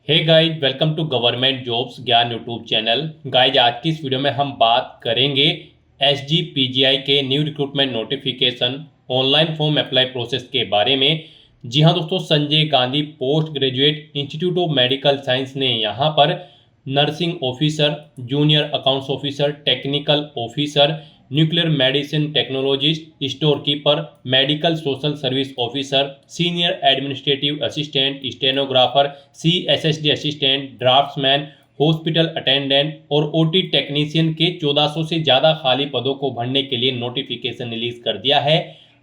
Hey guys, welcome to government jobs Gyan YouTube channel. Guys, आज की इस वीडियो में हम बात करेंगे एसजीपीजीआई के new recruitment notification online form apply process के बारे में। जी हाँ दोस्तों, Sanjay Gandhi post graduate institute of medical science ने यहाँ पर nursing officer, junior accounts officer, technical officer, nuclear medicine technologist, store keeper, medical social service officer, senior administrative assistant, stenographer, CSSD assistant, draftsman, hospital attendant और OT technician के 1400 से ज़्यादा खाली पदों को भरने के लिए नोटिफिकेशन रिलीज कर दिया है।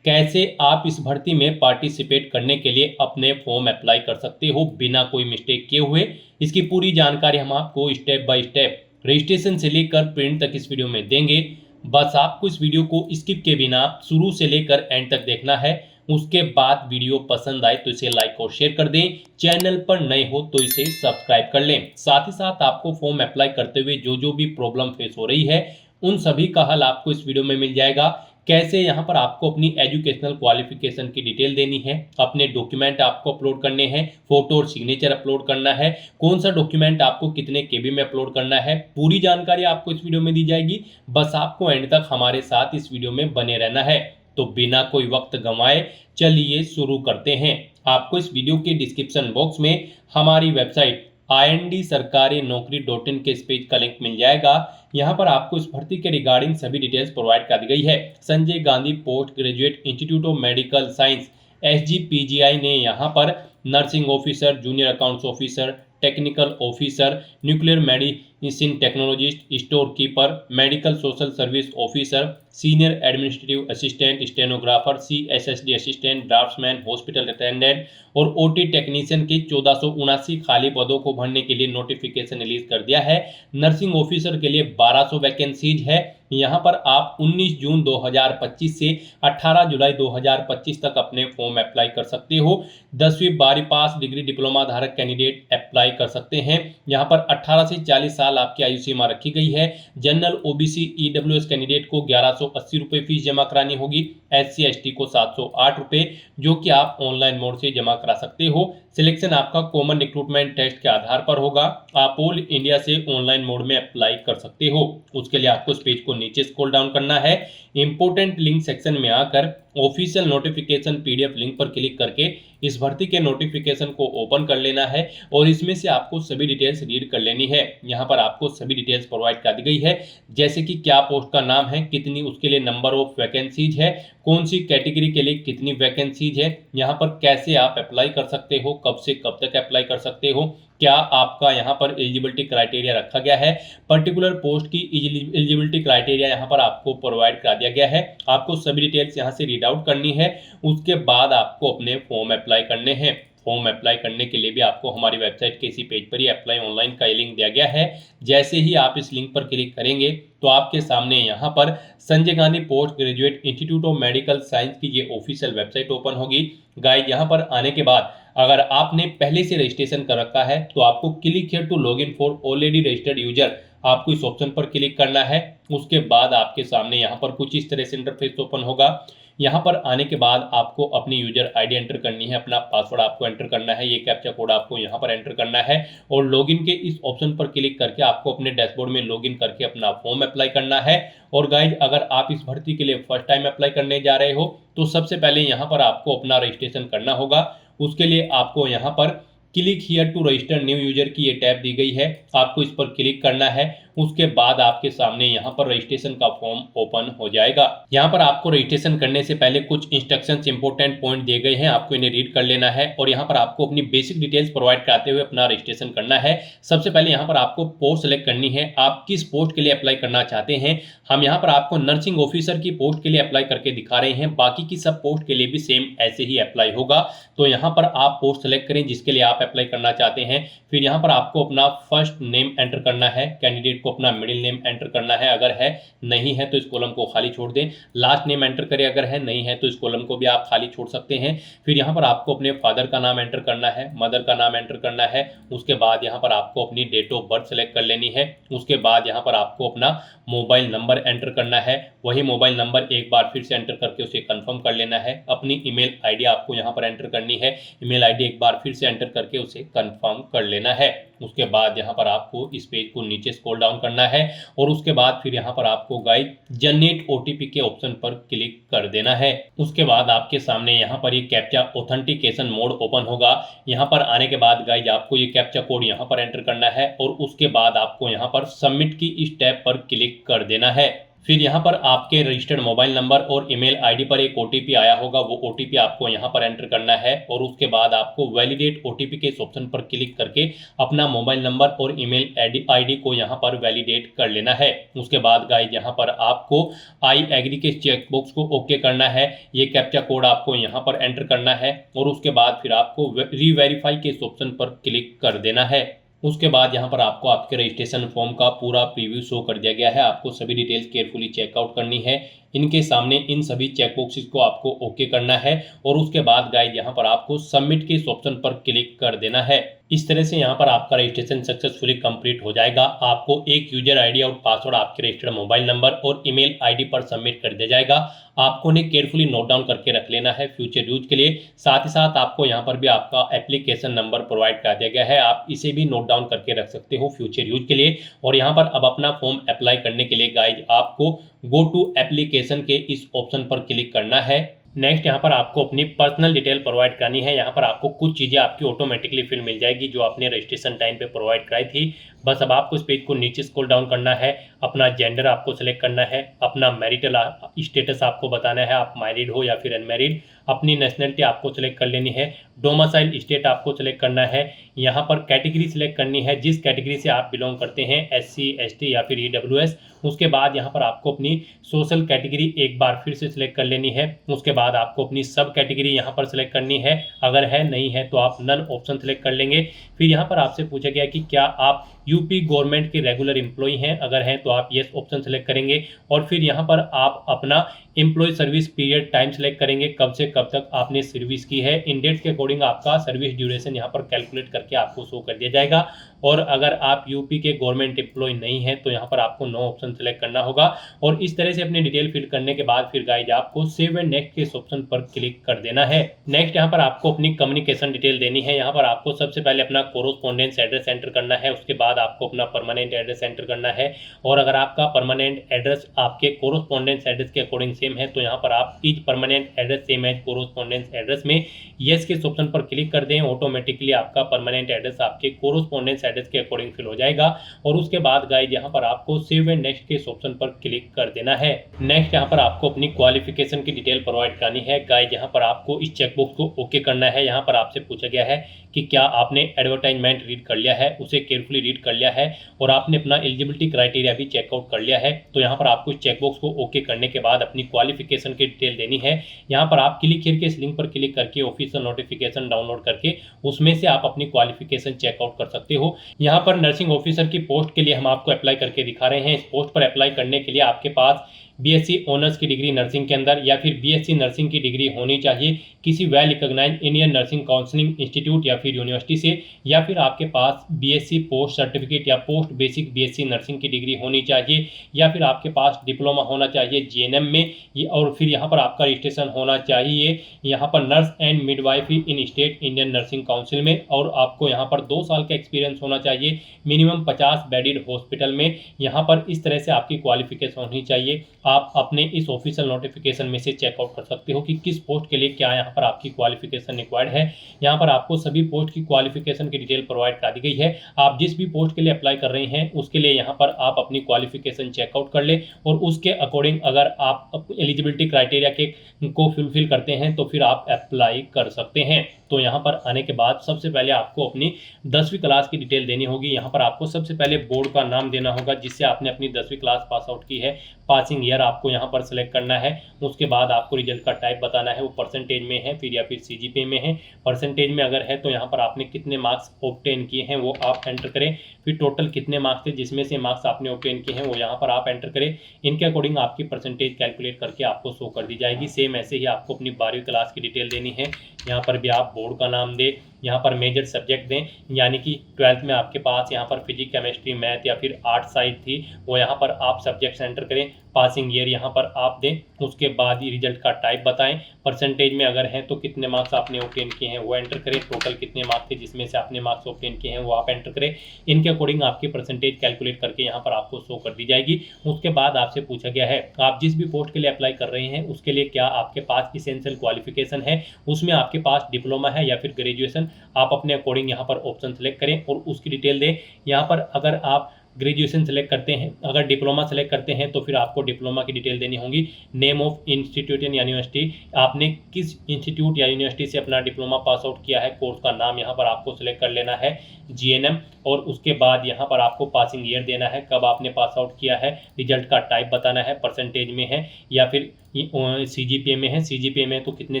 कैसे आप इस भर्ती में पार्टिसिपेट करने के लिए अपने फॉर्म अप्लाई कर सकते हो बिना कोई मिस्टेक किए हुए, इसकी पूरी जानकारी हम आपको स्टेप बाय स्टेप रजिस्ट्रेशन से लेकर प्रिंट तक इस वीडियो में देंगे। बस आपको इस वीडियो को स्किप के बिना शुरू से लेकर एंड तक देखना है। उसके बाद वीडियो पसंद आए तो इसे लाइक और शेयर कर दें। चैनल पर नए हो तो इसे सब्सक्राइब कर लें। साथ ही साथ आपको फॉर्म अप्लाई करते हुए जो भी प्रॉब्लम फेस हो रही है उन सभी का हल आपको इस वीडियो में मिल जाएगा। कैसे यहाँ पर आपको अपनी एजुकेशनल क्वालिफिकेशन की डिटेल देनी है, अपने डॉक्यूमेंट आपको अपलोड करने हैं, फोटो और सिग्नेचर अपलोड करना है, कौन सा डॉक्यूमेंट आपको कितने केबी में अपलोड करना है, पूरी जानकारी आपको इस वीडियो में दी जाएगी। बस आपको एंड तक हमारे साथ इस वीडियो में बने रहना है। तो बिना कोई वक्त गंवाए चलिए शुरू करते हैं। आपको इस वीडियो के डिस्क्रिप्शन बॉक्स में हमारी वेबसाइट ind-sarkari-naukri.in के इस पेज का लिंक मिल जाएगा। यहाँ पर आपको इस भर्ती के रिगार्डिंग सभी डिटेल्स प्रोवाइड कर दी गई है। Sanjay Gandhi post graduate institute of medical science SGPGI ने यहाँ पर nursing officer, junior accounts officer, technical officer, nuclear medicine technologist, store keeper, medical social service officer, senior administrative assistant, stenographer, CSSD assistant, draftsman, hospital attendant और OT technician के 1479 खाली पदों को भरने के लिए नोटिफिकेशन रिलीज कर दिया है। नर्सिंग ऑफिसर के लिए 1200 वैकेंसीज है। यहाँ पर आप 19 जून 2025 से 18 जुलाई 2025 तक अपने फॉर्म अप्लाई कर सकते हो। 10वीं 12वीं पास डिग्री डिप्लोमा धारक कैंडिडेट अप्लाई कर सकते हैं। यहाँ पर 18 से 40 साल आपकी आयु सीमा रखी गई है। जनरल, ओबीसी, ईडब्ल्यूएस कैंडिडेट को 1180 रुपये फीस जमा करानी होगी। एससी एसटी को 708 रुपये, जो कि आप ऑनलाइन मोड से जमा करा सकते हो। सिलेक्शन आपका कॉमन रिक्रूटमेंट टेस्ट के आधार पर होगा। आप ऑल इंडिया से ऑनलाइन मोड में अप्लाई कर सकते हो। उसके लिए आपको इस पेज को नीचे स्क्रॉल डाउन करना है। इंपोर्टेंट लिंक सेक्शन में आकर ऑफिशियल नोटिफिकेशन पीडीएफ लिंक पर क्लिक करके इस भर्ती के नोटिफिकेशन को ओपन कर लेना है और इसमें से आपको सभी डिटेल्स रीड कर लेनी है। यहाँ पर आपको सभी डिटेल्स प्रोवाइड कर दी गई है, जैसे कि क्या पोस्ट का नाम है, कितनी उसके लिए नंबर ऑफ वैकेंसीज है, कौन सी कैटेगरी के लिए कितनी वैकेंसीज है, यहाँ पर कैसे आप अप्लाई कर सकते हो, कब से कब तक अप्लाई कर सकते हो, क्या आपका यहाँ पर एलिजिबिलिटी क्राइटेरिया रखा गया है, पर्टिकुलर पोस्ट की एलिजिबिलिटी क्राइटेरिया यहाँ पर आपको प्रोवाइड करा दिया गया है। आपको सभी डिटेल्स यहाँ से रीड आउट करनी है। उसके बाद आपको अपने फॉर्म अप्लाई करने हैं। फॉर्म अप्लाई करने के लिए भी आपको हमारी वेबसाइट के इसी पेज पर ही अप्लाई ऑनलाइन का लिंक दिया गया है। जैसे ही आप इस लिंक पर क्लिक करेंगे तो आपके सामने यहाँ पर Sanjay Gandhi post graduate institute of medical science की ये ऑफिशियल वेबसाइट ओपन होगी। गाइड, यहाँ पर आने के बाद अगर आपने पहले से रजिस्ट्रेशन कर रखा है तो आपको click here to login for already registered user, आपको इस ऑप्शन पर क्लिक करना है। उसके बाद आपके सामने यहाँ पर कुछ इस तरह से इंटरफेस ओपन होगा। यहाँ पर आने के बाद आपको अपनी यूजर आईडी एंटर करनी है, अपना पासवर्ड आपको एंटर करना है, ये कैप्चा कोड आपको यहाँ पर एंटर करना है और लॉगिन के इस ऑप्शन पर क्लिक करके आपको अपने डैशबोर्ड में लॉगिन करके अपना फॉर्म अप्लाई करना है। और गाइज, अगर आप इस भर्ती के लिए फर्स्ट टाइम अप्लाई करने जा रहे हो तो सबसे पहले यहाँ पर आपको अपना रजिस्ट्रेशन करना होगा। उसके लिए आपको यहाँ पर click here to register new user की ये टैब दी गई है, आपको इस पर क्लिक करना है। उसके बाद आपके सामने यहाँ पर रजिस्ट्रेशन का फॉर्म ओपन हो जाएगा। यहाँ पर आपको रजिस्ट्रेशन करने से पहले कुछ इंस्ट्रक्शंस इंपोर्टेंट पॉइंट दिए गए हैं, आपको इन्हें रीड कर लेना है और यहाँ पर आपको अपनी बेसिक डिटेल्स प्रोवाइड कराते हुए अपना रजिस्ट्रेशन करना है। सबसे पहले यहाँ पर आपको पोस्ट सेलेक्ट करनी है, आप किस पोस्ट के लिए अप्लाई करना चाहते हैं। हम यहाँ पर आपको नर्सिंग ऑफिसर की पोस्ट के लिए अप्लाई करके दिखा रहे हैं, बाकी की सब पोस्ट के लिए भी सेम ऐसे ही अप्लाई होगा। तो यहाँ पर आप पोस्ट सेलेक्ट करें जिसके लिए आप अप्लाई करना चाहते हैं। फिर यहाँ पर आपको अपना फर्स्ट नेम एंटर करना है, कैंडिडेट को अपना मिडिल नेम एंटर करना है, अगर है, नहीं है तो इस कॉलम को खाली छोड़ दें। लास्ट नेम एंटर करें, अगर है, नहीं है तो इस कॉलम को भी आप खाली छोड़ सकते हैं। फिर यहाँ पर आपको अपने फादर का नाम एंटर करना है, मदर का नाम एंटर करना है। उसके बाद यहाँ पर आपको अपनी डेट ऑफ बर्थ सेलेक्ट कर लेनी है। उसके बाद यहाँ पर आपको अपना मोबाइल नंबर एंटर करना है, वही मोबाइल नंबर एक बार फिर से एंटर करके उसे कंफर्म कर लेना है। अपनी ईमेल आईडी आपको यहाँ पर एंटर करनी है, ईमेल आईडी एक बार फिर से एंटर करके करके उसे कंफर्म कर लेना है। उसके बाद यहाँ पर आपको इस पेज को नीचे स्क्रॉल डाउन करना है और उसके बाद फिर यहाँ पर आपको गाइस जनरेट ओटीपी के ऑप्शन पर क्लिक कर देना है। उसके बाद आपके सामने यहाँ पर ये कैप्चा ऑथेंटिकेशन मोड ओपन होगा। यहाँ पर आने के बाद गाइस आपको ये कैप्चा कोड यहाँ पर एंटर करना है और उसके बाद आपको यहाँ पर सबमिट की इस टैब पर क्लिक कर देना है। फिर यहाँ पर आपके रजिस्टर्ड मोबाइल नंबर और ईमेल आईडी पर एक ओटीपी आया होगा, वो ओटीपी आपको यहाँ पर एंटर करना है और उसके बाद आपको वैलिडेट ओटीपी के इस ऑप्शन पर क्लिक करके अपना मोबाइल नंबर और ईमेल आईडी को यहाँ पर वैलिडेट कर लेना है। उसके बाद गाइस यहाँ पर आपको आई एग्री के चेकबॉक्स को ओके करना है। ये कैप्चा कोड आपको यहाँ पर एंटर करना है और उसके बाद फिर आपको रीवेरीफाई के इस ऑप्शन पर क्लिक कर देना है। उसके बाद यहाँ पर आपको आपके रजिस्ट्रेशन फॉर्म का पूरा प्रीव्यू शो कर दिया गया है। आपको सभी डिटेल्स केयरफुली चेकआउट करनी है। इनके सामने इन सभी चेकबॉक्सेस को आपको ओके करना है और उसके बाद गाइस यहाँ पर आपको सबमिट के इस ऑप्शन पर क्लिक कर देना है। इस तरह से यहाँ पर आपका रजिस्ट्रेशन सक्सेसफुली कंप्लीट हो जाएगा। आपको एक यूजर आईडी और पासवर्ड आपके रजिस्टर्ड मोबाइल नंबर और ईमेल आईडी पर सबमिट कर दिया जाएगा। आपको उन्हें केयरफुली नोट डाउन करके रख लेना है फ्यूचर यूज के लिए। साथ ही साथ आपको यहाँ पर भी आपका एप्लीकेशन नंबर प्रोवाइड कर दिया गया है, आप इसे भी नोट डाउन करके रख सकते हो फ्यूचर यूज के लिए। और यहाँ पर अब अपना फॉर्म अप्लाई करने के लिए गाइज आपको गो टू एप्लीकेशन के इस ऑप्शन पर क्लिक करना है। नेक्स्ट यहाँ पर आपको अपनी पर्सनल डिटेल प्रोवाइड करनी है। यहाँ पर आपको कुछ चीज़ें आपकी ऑटोमेटिकली फिल मिल जाएगी जो आपने रजिस्ट्रेशन टाइम पे प्रोवाइड कराई थी। बस अब आपको इस पेज को नीचे स्क्रॉल डाउन करना है, अपना जेंडर आपको सेलेक्ट करना है, अपना मैरिटल स्टेटस आपको बताना है, आप मैरिड हो या फिर अनमैरिड, अपनी नेशनलिटी आपको सेलेक्ट कर लेनी है, डोमिसाइल स्टेट आपको सेलेक्ट करना है, यहाँ पर कैटेगरी सेलेक्ट करनी है जिस कैटेगरी से आप बिलोंग करते हैं, SC ST या फिर EWS। उसके बाद यहाँ पर आपको अपनी सोशल कैटेगरी एक बार फिर से सिलेक्ट कर लेनी है। उसके बाद आपको अपनी सब कैटेगरी यहाँ पर सिलेक्ट करनी है, अगर है नहीं है तो आप नन ऑप्शन सेलेक्ट कर लेंगे। फिर यहाँ पर आपसे पूछा गया कि क्या आप यूपी गवर्नमेंट के रेगुलर एम्प्लॉय हैं, अगर हैं तो आप येस ऑप्शन सेलेक्ट करेंगे और फिर यहाँ पर आप अपना employ service period time select करेंगे, कब से कब तक आपने सर्विस की है। इन डेट्स के अकॉर्डिंग आपका सर्विस ड्यूरेशन यहाँ पर कैलकुलेट करके आपको शो कर दिया जाएगा। और अगर आप यूपी के गवर्नमेंट एम्प्लॉय नहीं है तो यहाँ पर आपको नो ऑप्शन सेलेक्ट करना होगा। और इस तरह से अपनी डिटेल फिल करने के बाद फिर गाइज आपको सेव एंड नेक्स्ट के इस ऑप्शन पर क्लिक कर देना है। नेक्स्ट यहाँ पर आपको अपनी कम्युनिकेशन डिटेल देनी है। यहाँ पर आपको सबसे पहले अपना कोरोस्पोंडेंस एड्रेस एंटर करना है, उसके बाद आपको अपना परमानेंट एड्रेस एंटर करना है। और अगर आपका परमानेंट एड्रेस आपके कोरोस्पोंडेंस एड्रेस के अकॉर्डिंग सेम है तो यहाँ पर आप is permanent address same as correspondence address में येस के ऑप्शन पर क्लिक कर दें। ऑटोमेटिकली आपका परमानेंट एड्रेस आपके कोरोस्पोंडेंस एड्रेस के अकॉर्डिंग फिल हो जाएगा। और उसके बाद गाइज यहाँ पर आपको सेव एंड नेक्स्ट के ऑप्शन पर क्लिक कर देना है। नेक्स्ट यहाँ पर आपको अपनी क्वालिफिकेशन की डिटेल प्रोवाइड करनी है। गाइज यहाँ पर आपको इस चेकबॉक्स को ओके करना है। यहाँ पर आपसे पूछा गया है कि क्या आपने एडवर्टाइजमेंट रीड कर लिया है, उसे केयरफुली रीड कर लिया है और आपने अपना एलिजिबिलिटी क्राइटेरिया भी चेकआउट कर लिया है। तो यहाँ पर आपको इस चेकबॉक्स को ओके करने के बाद अपनी क्वालिफिकेशन की डिटेल देनी है। यहाँ पर आप क्लिक हियर के इस लिंक पर क्लिक करके ऑफिशियल नोटिफिकेशन डाउनलोड करके उसमें से आप अपनी क्वालिफिकेशन चेकआउट कर सकते हो। यहाँ पर नर्सिंग ऑफिसर की पोस्ट के लिए हम आपको अप्लाई करके दिखा रहे हैं। इस पोस्ट पर अप्लाई करने के लिए आपके पास BSc ऑनर्स की डिग्री नर्सिंग के अंदर या फिर BSc नर्सिंग की डिग्री होनी चाहिए किसी well recognised Indian nursing counselling institute या फिर यूनिवर्सिटी से, या फिर आपके पास BSc पोस्ट सर्टिफिकेट या पोस्ट बेसिक BSc नर्सिंग की डिग्री होनी चाहिए, या फिर आपके पास डिप्लोमा होना चाहिए GNM में। और फिर यहाँ पर आपका रजिस्ट्रेशन होना चाहिए यहाँ पर nurse and midwifery in state Indian nursing council में। और आपको यहाँ पर 2 साल का एक्सपीरियंस होना चाहिए मिनिमम 50 बेडेड हॉस्पिटल में। यहाँ पर इस तरह से आपकी क्वालिफिकेशन होनी चाहिए। आप अपने इस ऑफिशियल नोटिफिकेशन में से चेकआउट कर सकते हो कि किस पोस्ट के लिए क्या यहाँ पर आपकी क्वालिफिकेशन रिक्वायर्ड है। यहाँ पर आपको सभी पोस्ट की क्वालिफिकेशन की डिटेल प्रोवाइड करा दी गई है। आप जिस भी पोस्ट के लिए अप्लाई कर रहे हैं उसके लिए यहाँ पर आप अपनी क्वालिफिकेशन चेकआउट कर ले और उसके अकॉर्डिंग अगर आप एलिजिबिलिटी क्राइटेरिया के को फुलफिल करते हैं तो फिर आप अप्लाई कर सकते हैं। तो यहाँ पर आने के बाद सबसे पहले आपको अपनी 10वीं क्लास की डिटेल देनी होगी। यहाँ पर आपको सबसे पहले बोर्ड का नाम देना होगा जिससे आपने अपनी 10वीं क्लास पास आउट की है। पासिंग ईयर आपको यहाँ पर सेलेक्ट करना है। उसके बाद आपको रिजल्ट का टाइप बताना है, वो परसेंटेज में है फिर या फिर CGPA में है। परसेंटेज में अगर है तो यहाँ पर आपने कितने मार्क्स ऑब्टेन किए हैं वो आप एंटर करें। फिर टोटल कितने मार्क्स थे जिसमें से मार्क्स आपने ऑब्टेन किए हैं वो यहाँ पर आप एंटर करें। इनके अकॉर्डिंग आपकी परसेंटेज कैलकुलेट करके आपको शो कर दी जाएगी। सेम ऐसे ही आपको अपनी 12वीं क्लास की डिटेल देनी है। यहाँ पर भी आप बोर्ड का नाम दे, यहाँ पर मेजर सब्जेक्ट दें, यानी कि 12th में आपके पास यहाँ पर फिजिक्स, केमिस्ट्री, मैथ या फिर आर्ट साइड थी, वो यहाँ पर आप सब्जेक्ट्स एंटर करें। पासिंग ईयर यहाँ पर आप दें, उसके बाद ही रिजल्ट का टाइप बताएं। परसेंटेज में अगर हैं तो कितने मार्क्स आपने ऑब्टेन किए हैं वो एंटर करें। टोटल कितने मार्क्स थे जिसमें से आपने मार्क्स ऑब्टेन किए हैं वो आप एंटर करें। इनके अकॉर्डिंग आपकी परसेंटेज कैलकुलेट करके यहाँ पर आपको शो कर दी जाएगी। उसके बाद आपसे पूछा गया है आप जिस भी पोस्ट के लिए अप्लाई कर रहे हैं उसके लिए क्या आपके पास इसेंशियल क्वालिफिकेशन है, उसमें आपके पास डिप्लोमा है या फिर ग्रेजुएशन। आप अपने अकॉर्डिंग यहाँ पर ऑप्शन सेलेक्ट करें और उसकी डिटेल दें। यहाँ पर अगर आप ग्रेजुएशन सेलेक्ट करते हैं, अगर डिप्लोमा सेलेक्ट करते हैं तो फिर आपको डिप्लोमा की डिटेल देनी होगी। नेम ऑफ इंस्टीट्यूट या यूनिवर्सिटी, आपने किस इंस्टीट्यूट या यूनिवर्सिटी से अपना डिप्लोमा पास आउट किया है, कोर्स का नाम यहाँ पर आपको सेलेक्ट कर लेना है, जीएनएम। और उसके बाद यहाँ पर आपको पासिंग ईयर देना है, कब आपने पास आउट किया है, रिजल्ट का टाइप बताना है, परसेंटेज में है या फिर सीजीपीए में है। सीजीपीए में तो कितने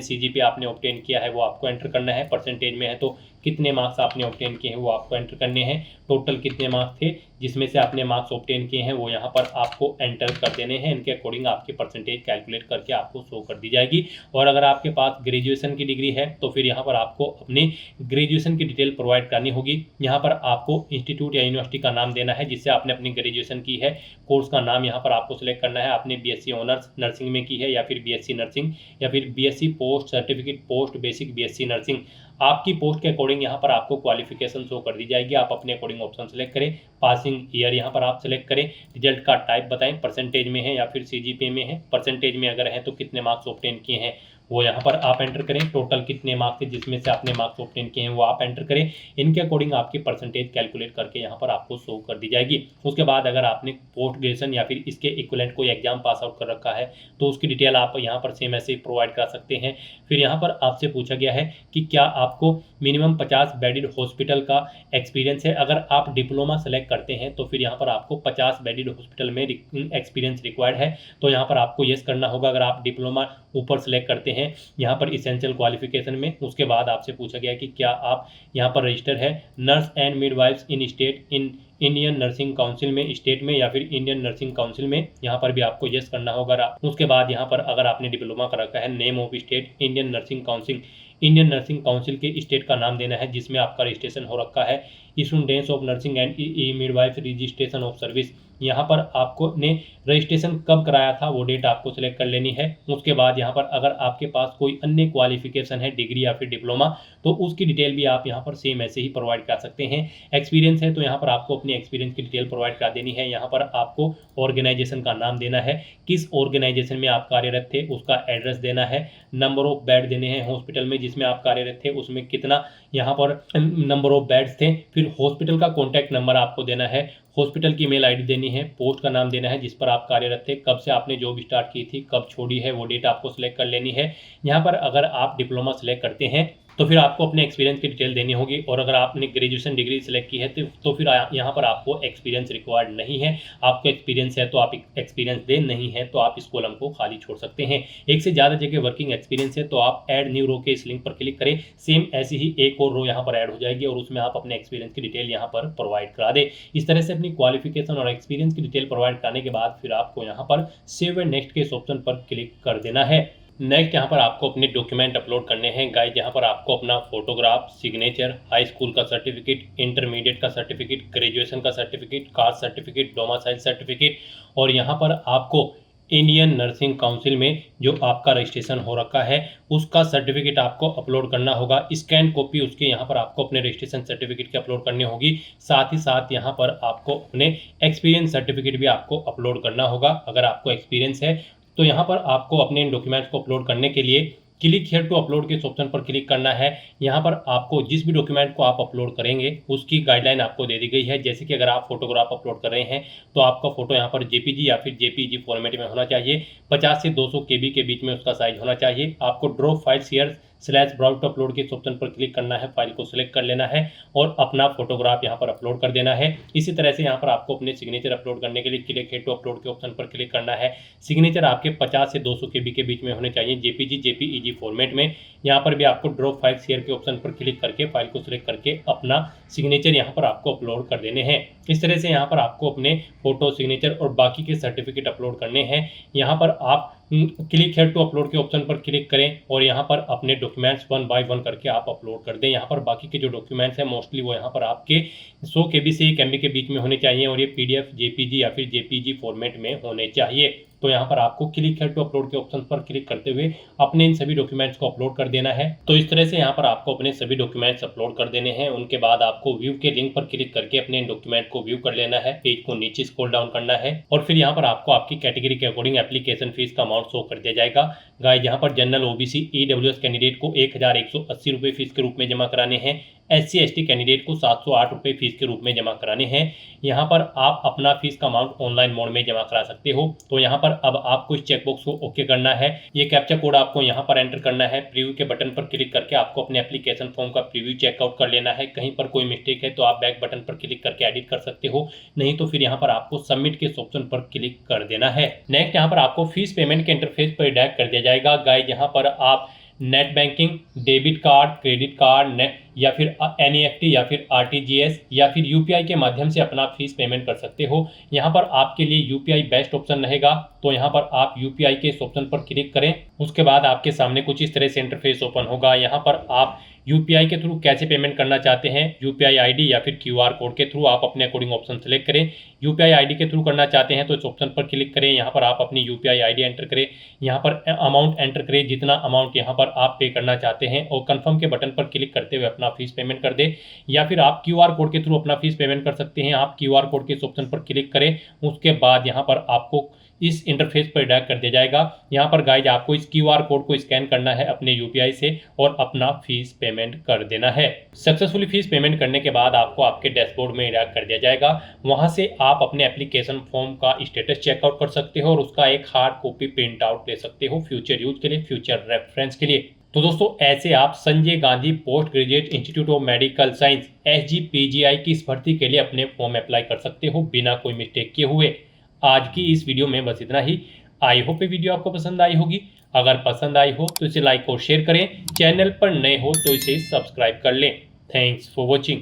सीजीपीए आपने ऑब्टेन किया है वो आपको एंटर करना है। परसेंटेज में है तो कितने मार्क्स आपने ऑब्टेन किए हैं वो आपको एंटर करने हैं। टोटल कितने मार्क्स थे जिसमें से आपने मार्क्स ऑब्टेन किए हैं वो यहाँ पर आपको एंटर कर देने हैं। इनके अकॉर्डिंग आपकी परसेंटेज कैलकुलेट करके आपको शो कर दी जाएगी। और अगर आपके पास ग्रेजुएशन की डिग्री है तो फिर यहाँ पर आपको अपनी ग्रेजुएशन की डिटेल प्रोवाइड करनी होगी। यहाँ पर आपको इंस्टीट्यूट या यूनिवर्सिटी का नाम देना है जिससे आपने अपनी ग्रेजुएशन की है। कोर्स का नाम यहाँ पर आपको सिलेक्ट करना है, आपने बीएससी ऑनर्स नर्सिंग में की है या फिर बीएससी नर्सिंग या फिर BSc post certificate post basic BSc nursing. आपकी पोस्ट के अकॉर्डिंग यहाँ पर आपको क्वालिफिकेशन शो कर दी जाएगी। आप अपने अकॉर्डिंग ऑप्शन सेलेक्ट करें। पासिंग ईयर यहाँ पर आप सेलेक्ट करें। रिजल्ट का टाइप बताएं, परसेंटेज में है या फिर सीजीपीए में है। परसेंटेज में अगर है तो कितने मार्क्स ऑब्टेन किए हैं वो यहाँ पर आप एंटर करें। टोटल कितने मार्क्स थे जिसमें से आपने मार्क्स ऑब्टेन किए हैं वो आप एंटर करें। इनके अकॉर्डिंग आपकी परसेंटेज कैलकुलेट करके यहाँ पर आपको शो कर दी जाएगी। उसके बाद अगर आपने पोस्ट ग्रेजुएशन या फिर इसके इक्विवेलेंट कोई एग्जाम पास आउट कर रखा है तो उसकी डिटेल आप यहाँ पर सेम ऐसे ही प्रोवाइड कर सकते हैं। फिर यहाँ पर आपसे पूछा गया है कि क्या आपको मिनिमम 50 बेडेड हॉस्पिटल का एक्सपीरियंस है। अगर आप डिप्लोमा सेलेक्ट करते हैं तो फिर यहाँ पर आपको 50 बेडेड हॉस्पिटल में एक्सपीरियंस रिक्वायर्ड है, तो यहाँ पर आपको येस करना होगा। अगर आप डिप्लोमा ऊपर सेलेक्ट करते हैं यहाँ पर इसेंशियल क्वालिफिकेशन में। उसके बाद आपसे पूछा गया कि क्या आप यहाँ पर रजिस्टर है nurse and midwives in state in Indian nursing council में, स्टेट में या फिर इंडियन नर्सिंग काउंसिल में, यहाँ पर भी आपको यस करना होगा। उसके बाद यहाँ पर अगर आपने डिप्लोमा कर रखा है name of state Indian nursing council, Indian nursing council के स्टेट का नाम देना है जिसमें आपका रजिस्ट्रेशन हो रखा है। Students of nursing and midwife registration of service, यहाँ पर आपको ने रजिस्ट्रेशन कब कराया था वो डेट आपको सिलेक्ट कर लेनी है। उसके बाद यहाँ पर अगर आपके पास कोई अन्य क्वालिफिकेशन है डिग्री या फिर डिप्लोमा तो उसकी डिटेल भी आप यहाँ पर सेम ऐसे ही प्रोवाइड कर सकते हैं। एक्सपीरियंस है तो यहाँ पर आपको अपनी एक्सपीरियंस की डिटेल प्रोवाइड कर देनी है। यहाँ पर आपको ऑर्गेनाइजेशन का नाम देना है, किस ऑर्गेनाइजेशन में आप कार्यरत थे उसका एड्रेस देना है, नंबर ऑफ बेड देने हैं हॉस्पिटल में जिसमें आप कार्यरत थे उसमें कितना यहाँ पर नंबर ऑफ बेड्स थे। फिर हॉस्पिटल का कॉन्टैक्ट नंबर आपको देना है, हॉस्पिटल की मेल आईडी देनी है, पोस्ट का नाम देना है जिस पर आप कार्यरत थे, कब से आपने जॉब स्टार्ट की थी, कब छोड़ी है वो डेट आपको सिलेक्ट कर लेनी है। यहाँ पर अगर आप डिप्लोमा सेलेक्ट करते हैं तो फिर आपको अपने एक्सपीरियंस की डिटेल देनी होगी। और अगर आपने ग्रेजुएशन डिग्री सेलेक्ट की है तो फिर यहाँ पर आपको एक्सपीरियंस रिक्वायर्ड नहीं है। आपको एक्सपीरियंस है तो आप एक्सपीरियंस दे, नहीं है तो आप इस कॉलम को खाली छोड़ सकते हैं। एक से ज़्यादा जगह वर्किंग एक्सपीरियंस है तो आप ऐड न्यू रो के इस लिंक पर क्लिक करें। सेम ऐसी ही एक और रो यहाँ पर ऐड हो जाएगी और उसमें आप अपने एक्सपीरियंस की डिटेल यहाँ पर प्रोवाइड करा दें। इस तरह से अपनी क्वालिफिकेशन और एक्सपीरियंस की डिटेल प्रोवाइड कराने के बाद फिर आपको यहाँ पर सेव एंड नेक्स्ट के इस ऑप्शन पर क्लिक कर देना है। नेक्स्ट यहाँ पर आपको अपने डॉक्यूमेंट अपलोड करने हैं गाइस। यहाँ पर आपको अपना फोटोग्राफ, सिग्नेचर, हाई स्कूल का सर्टिफिकेट, इंटरमीडिएट का सर्टिफिकेट, ग्रेजुएशन का certificate, caste certificate, domicile certificate और यहाँ पर आपको इंडियन नर्सिंग काउंसिल में जो आपका रजिस्ट्रेशन हो रखा है उसका सर्टिफिकेट आपको अपलोड करना होगा। स्कैन कॉपी उसके यहाँ पर आपको अपने रजिस्ट्रेशन सर्टिफिकेट की अपलोड करनी होगी। साथ ही साथ यहाँ पर आपको अपने एक्सपीरियंस सर्टिफिकेट भी आपको अपलोड करना होगा। अगर आपको एक्सपीरियंस है तो यहाँ पर आपको अपने इन डॉक्यूमेंट्स को अपलोड करने के लिए क्लिक हियर टू अपलोड के इस ऑप्शन पर क्लिक करना है। यहाँ पर आपको जिस भी डॉक्यूमेंट को आप अपलोड करेंगे उसकी गाइडलाइन आपको दे दी गई है। जैसे कि अगर आप फोटोग्राफ अपलोड कर रहे हैं तो आपका फोटो यहाँ पर जेपीजी या फिर जेपीजी फॉर्मेट में होना चाहिए। 50 से 200 केबी के बीच में उसका साइज होना चाहिए। आपको drop file share /browse to upload के इस ऑप्शन पर क्लिक करना है, फाइल को सिलेक्ट कर लेना है और अपना फोटोग्राफ यहाँ पर अपलोड कर देना है। इसी तरह से यहाँ पर आपको अपने सिग्नेचर अपलोड करने के लिए क्लिक हियर टू अपलोड के ऑप्शन पर क्लिक करना है। सिग्नेचर आपके 50 से 200 केबी के बीच में होने चाहिए जेपीजी जेपीईजी फॉर्मेट में। यहाँ पर भी आपको ड्रॉप फाइल शेयर के ऑप्शन पर क्लिक करके फाइल को सिलेक्ट करके अपना सिग्नेचर यहाँ पर आपको अपलोड कर देने हैं। इस तरह से यहाँ पर आपको अपने फोटो, सिग्नेचर और बाकी के सर्टिफिकेट अपलोड करने हैं। यहाँ पर आप क्लिक हेयर टू अपलोड के ऑप्शन पर क्लिक करें और यहाँ पर अपने डॉक्यूमेंट्स 1 बाय 1 करके आप अपलोड कर दें। यहाँ पर बाकी के जो डॉक्यूमेंट्स हैं मोस्टली वो यहाँ पर आपके 100 KB से 1 MB के बीच में होने चाहिए और ये PDF, JPG या फिर JPG फॉर्मेट में होने चाहिए। तो यहाँ पर आपको क्लिक हेयर टू अपलोड के ऑप्शन पर क्लिक करते हुए अपने इन सभी डॉक्यूमेंट्स को अपलोड कर देना है। तो इस तरह से यहाँ पर आपको अपने सभी डॉक्यूमेंट्स अपलोड कर देने हैं। उनके बाद आपको व्यू के लिंक पर क्लिक करके अपने डॉक्यूमेंट को व्यू कर लेना है। पेज को नीचे स्क्रॉल डाउन करना है और फिर यहाँ पर आपको आपकी कैटेगरी के अकॉर्डिंग एप्लीकेशन फीस का अमाउंट शो कर दिया जाएगा। गाइस, यहाँ पर जनरल, OBC, EWS कैंडिडेट को 1180 रुपये फीस के रूप में जमा कराने हैं। SC ST कैंडिडेट को 708 रुपये फीस के रूप में जमा कराने हैं। यहाँ पर आप अपना फीस का अमाउंट ऑनलाइन मोड में जमा करा सकते हो। तो यहाँ पर अब आपको इस चेकबॉक्स को ओके करना है। ये कैप्चा कोड आपको यहाँ पर एंटर करना है। प्रीव्यू के बटन पर क्लिक करके आपको अपने एप्लीकेशन फॉर्म का प्रीव्यू चेकआउट कर लेना है। कहीं पर कोई मिस्टेक है तो आप बैक बटन पर क्लिक करके एडिट कर सकते हो, नहीं तो फिर यहाँ पर आपको सबमिट के ऑप्शन पर क्लिक कर देना है। नेक्स्ट यहाँ पर आपको फीस पेमेंट के इंटरफेस पर डायरेक्ट कर दिया जाएगा। गाइस, यहाँ पर आप net banking, debit card, credit card या फिर NEFT या फिर RTGS या फिर UPI के माध्यम से अपना फीस पेमेंट कर सकते हो। यहाँ पर आपके लिए UPI बेस्ट ऑप्शन रहेगा। तो यहाँ पर आप UPI के इस ऑप्शन पर क्लिक करें। उसके बाद आपके सामने कुछ इस तरह से इंटरफेस ओपन होगा। यहाँ पर आप UPI के थ्रू कैसे पेमेंट करना चाहते हैं, UPI ID या फिर QR कोड के थ्रू, आप अपने अकॉर्डिंग ऑप्शन सेलेक्ट करें। UPI ID के थ्रू करना चाहते हैं तो इस ऑप्शन पर क्लिक करें। यहाँ पर आप अपनी UPI ID एंटर करें, यहाँ पर अमाउंट एंटर करें, जितना अमाउंट यहाँ पर आप पे करना चाहते हैं और कंफर्म के बटन पर क्लिक करते हुए अपना फीस पेमेंट कर दें। या फिर आप QR कोड के थ्रू अपना फीस पेमेंट कर सकते हैं। आप QR कोड के इस ऑप्शन पर क्लिक करें, उसके बाद यहाँ पर आपको इस इंटरफेस पर डायरेक्ट कर दिया जाएगा। यहाँ पर गाइज आपको इस QR कोड को स्कैन करना है अपने UPI से और अपना फीस पेमेंट कर देना है। सक्सेसफुली फीस पेमेंट करने के बाद आपको आपके डैशबोर्ड में डायरेक्ट कर दिया जाएगा। वहां से आप अपने एप्लीकेशन फॉर्म का स्टेटस चेकआउट कर सकते हो और उसका एक हार्ड कॉपी प्रिंट आउट ले सकते हो फ्यूचर यूज के लिए, फ्यूचर रेफरेंस के लिए। तो दोस्तों, ऐसे आप Sanjay Gandhi post graduate institute of medical science SGPGI की इस भर्ती के लिए अपने फॉर्म अप्लाई कर सकते हो बिना कोई मिस्टेक किए हुए। आज की इस वीडियो में बस इतना ही। आई होप ये वीडियो आपको पसंद आई होगी। अगर पसंद आई हो तो इसे लाइक और शेयर करें। चैनल पर नए हो तो इसे सब्सक्राइब कर लें। Thanks for watching.